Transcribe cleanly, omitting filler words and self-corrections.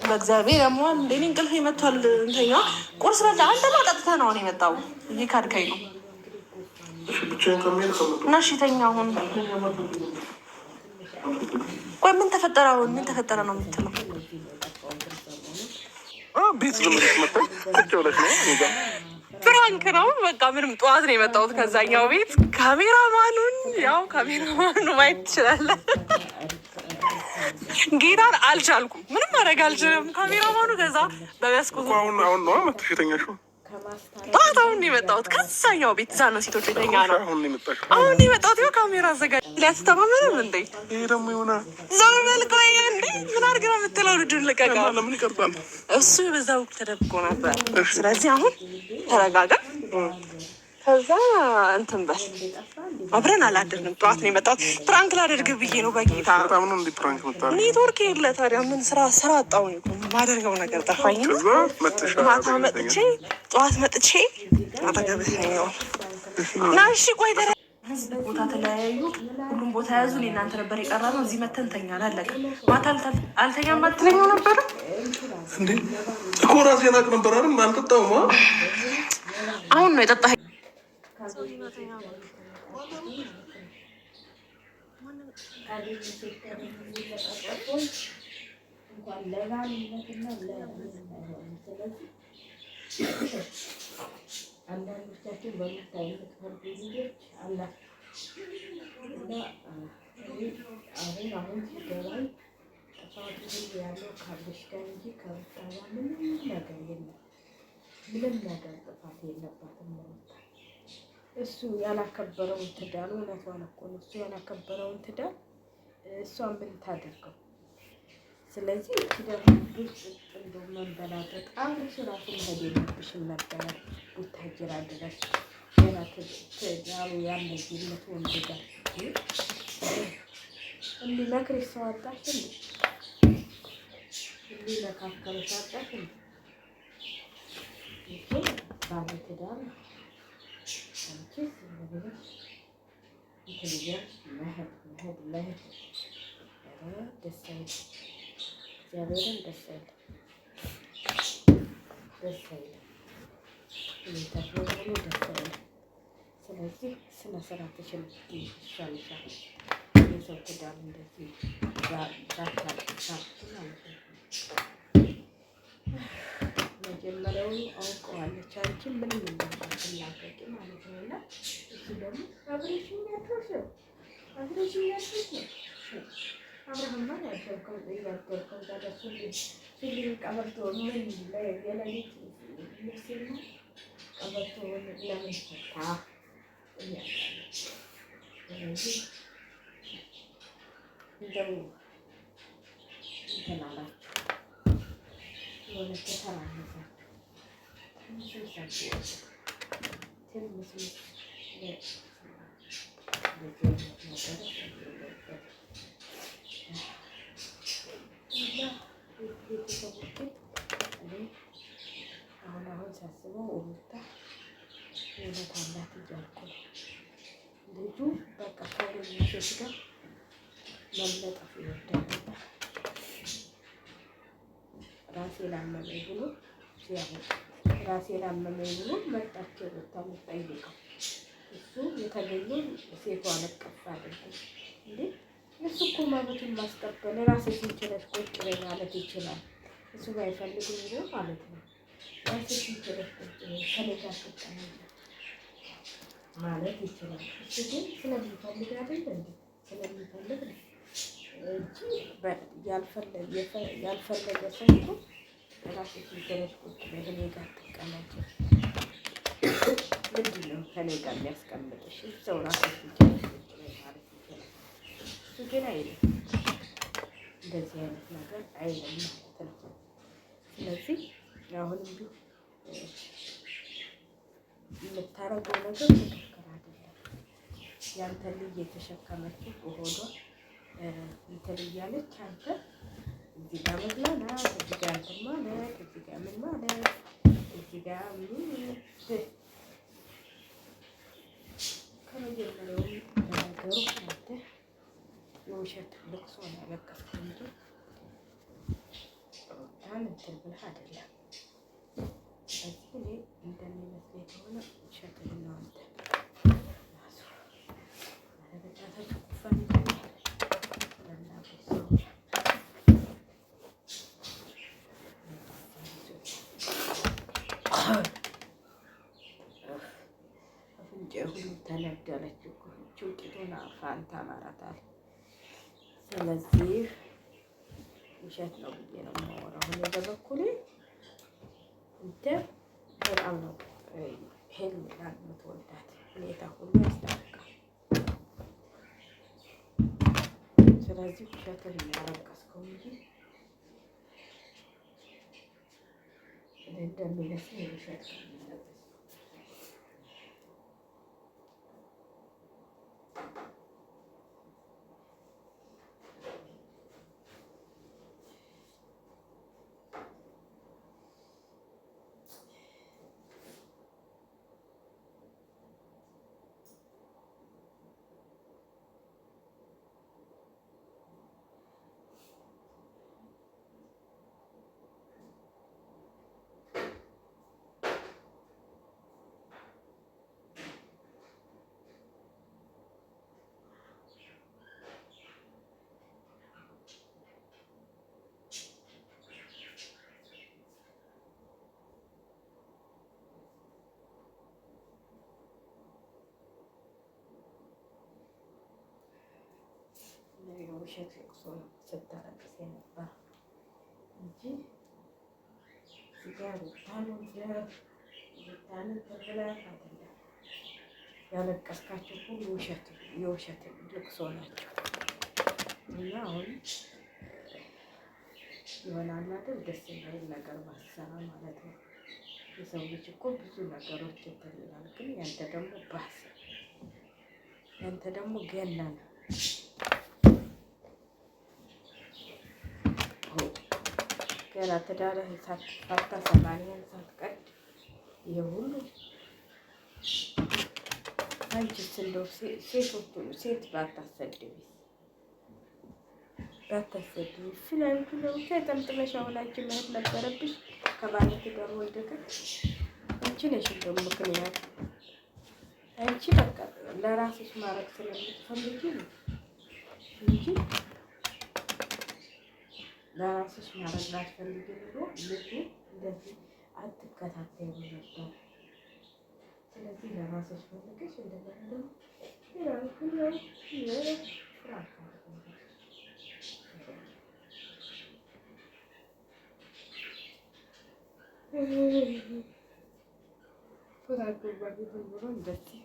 በእግዚአብሔር ያሟል እንደኔ እንቅልፍ ይመቷል። እንተኛ ቁርስ በላ አንተማ ጠጥተህ ነው አሁን የመጣው። ይሄ ካድካኝ ነው እና እሺ ተኛ። አሁን ቆይ ምን ተፈጠረ? አሁን ምን ተፈጠረ ነው የምትለው? ቤት ዝም ብለሽ መጣሽ ቁጭ ብለሽ ነው? ፍራንክ ነው በቃ። ምንም ጠዋት ነው የመጣሁት ከዛኛው ቤት። ካሜራማኑን ያው ካሜራማኑ ማየት ትችላለህ። ጌታን አልቻልኩም፣ ምንም ማድረግ አልችልም። ካሜራማኑ ከዛ በመስኮት አሁን ነው መጥተሽ የተኛሽው? ጠዋት አሁን ነው የመጣሁት ከዛኛው ቤት። እዛ ነው ሴቶች የተኛ ነው። አሁን ነው የመጣሁት። ይኸው ካሜራ አዘጋጅ ሊያስተማመንም እንዴ? ይሄ ደግሞ የሆነ ዞር በል ቆይ እንዴ! ምን አድርግ ነው የምትለው? ልጁን ልቀቀው። ለምን ይቀርጣል? እሱ በዛ ወቅት ተደብቆ ነበር። ስለዚህ አሁን ተረጋጋ። ከዛ እንትን በል አብረን አላደርንም። ጠዋት ነው የመጣሁት። ፕራንክ ላደርግ ብዬ ነው በጌታ። በጣም ነው እንዴ ፕራንክ መጣ። ኔትወርክ የለ ታዲያ ምን ስራ አጣሁኝ እኮ ማደርገው ነገር ጠፋኝ። ማታ መጥቼ ጠዋት መጥቼ አጠገብህ ነው እና እሺ ቆይ ህዝብ ቦታ ተለያዩ፣ ሁሉም ቦታ ያዙ። እኔ እናንተ ነበር የቀረነው። እዚህ መተን ተኛን፣ አለቀ። ማታ አልተኛም አትለኝም ነበረ እንዴ? እኮ ራሴን አቅ ነበር አይደል? አልጠጣሁማ። አሁን ነው የጠጣኸኝ። አንዳንዶቻችን በምታዩት ፈርድ ልጆች አላችሁ እና አሁን ሲገባኝ ጥፋቱ ሁሉ ያለው ካለሽ ጋር እንጂ ከሩታ ጋር ምንም ነገር የለም። ምንም ነገር ጥፋት የለባትም። እሱ ያላከበረውን ትዳር እውነቷን እኮ ነው። እሱ ያላከበረውን ትዳር እሷን ምን ታደርገው? ስለዚህ ትዳር ግልጽ እንደው መንበላበት አብረሽ ራሱ መሄድ የለብሽም ነበረ። ቡታጅራ ድረስ ገና ትዳሩ ያለጅነት ወንድ ጋር እንዲመክርሽ ሰው አጣሽ እንዴ? እንዲመካከርሽ አጣሽ እንዴ? ይሄ ባለ ትዳር ነው። አንቺ ስለብለሽ ኢንተሊጀንስ መሄድ ደስ አይልም። እግዚአብሔርን ደስ አይልም። ደስ አይልም። የሚተፈሩ ደስ አይልም። ስለዚህ ስነ ስርዓትሽን ይሻልሻል። የሰው ትዳር እንደዚህ ባታልቅሳት ማለት ነው። መጀመሪያውን አውቀዋለች አንቺ ምንም እንደማትላቀቂ ማለት ነው። እና እሱ ደግሞ አብረሽኝ ያልሽው አብርሃምማ ያልከው ይባርከው ታደሱ ሲል ቀበርቶ ምን ላይ የለሊት ልብስና ቀበርቶ ለምን ፈታ ስለዚህ እንደው እንተናላችሁ የሆነ ተተራነሳችሁ ትንሽ አሁን ሳስበው ሩታ እውነት አላት እያልኩ ነው። ልጁ በቃ ከወንዶች ጋር መለጠፍ ይወዳል። ራሴን አመመኝ ብሎ መጣቸው ሩታ የምትጠይቀው እሱ የተገኘው ሴቷ ለቀፍ አድርጎ እንዴ እሱ እኮ መብቱን ማስቀበል ራስሽን ችለሽ ቁጭ በይ ማለት ይችላል። እሱ ባይፈልግ ኑሮ ማለት ነው። ራስሽን ችለሽ ቁጭ በይ ከእኔ ጋር ትቀመጪ ማለት ይችላል። እሱ ግን ስለሚፈልግ አይደል እንዴ? ስለሚፈልግ ነው እንጂ ያልፈለገ ሰው እኮ ራስሽን ችለሽ ቁጭ በይ ከእኔ ጋር ትቀመጪ ምንድን ነው ከእኔ ጋር የሚያስቀምጥሽ? እዛው ራስሽን ችለሽ ቁጭ በይ ማለት ይችላል። እሱ ግን አይልም፣ እንደዚህ አይነት ነገር አይልም ማለት ነው። ስለዚህ አሁንም ቢሆን የምታረገው ነገር ትክክል አይደለም። ያንተ ልጅ የተሸከመችው በሆዷ እንትን እያለች አንተ እዚህ ጋር መዝናናት፣ እዚህ ጋር እንትን ማለት፣ እዚህ ጋር ምን ማለት፣ እዚህ ጋር ከመጀመሪያውም ለነገሩ አንተ የውሸት ልቅሶ ነው ያለቀስኩት እንጂ ቀን እንትን ብለህ አይደለም። ስለዚህ እኔ እንደሚመስለኝ ከሆነ ውሸትን ነው አንተ ራሱ አለበጣታችሁ ኩፈን አፍንጫ ሁሉ ተነደለች እኮ ጭውጭቱን ፋንታ ማራታል። ስለዚህ ውሸት ነው ብዬ ነው የማወራው። እኔ በበኩሌ እንደ በጣም ነው ሄርሜላን የምትወዳት ሁኔታ ሁሉ ያስታውቃል። ስለዚህ ውሸትን የሚያረቀስከው እንጂ እንደሚመስለኝ ውሸት ውሸት ልቅሶ ነው ስታለቅስ የነበር እንጂ ሲጋር ታንን ተብለህ አይደለም። ያለቀስካቸው ሁሉ የውሸት ልቅሶ ናቸው። እና አሁን ይሆናል አይደል ደስ የሚል ነገር ባሰራ ማለት ነው። የሰው ልጅ እኮ ብዙ ነገሮች እንትን ይላል፣ ግን ያንተ ደግሞ ባሰ፣ ያንተ ደግሞ ገነነ። ገና ትዳርህ ሳትፋታ 80 ሳትቀድ ይሄ ሁሉ አንቺስ እንደው ሴት ባታሰድቢ ፍላንቱ ነው ተጠምጥመሽ አሁን አንቺ መሄድ ነበረብሽ ከባለቤት ጋር ወልደከ አንቺ ነሽ እንደው ምክንያት አንቺ በቃ ለራስሽ ማረግ ስለምትፈልጊ ነው እንጂ ለራስሽ ማረግ ላትፈልጊ ነው ልጅ እንደዚህ አትከታተይም ነበር። ስለዚህ ለራስሽ ፈልገሽ እንደዚህ ፍራንክ ባንክ ብሎ እንደዚህ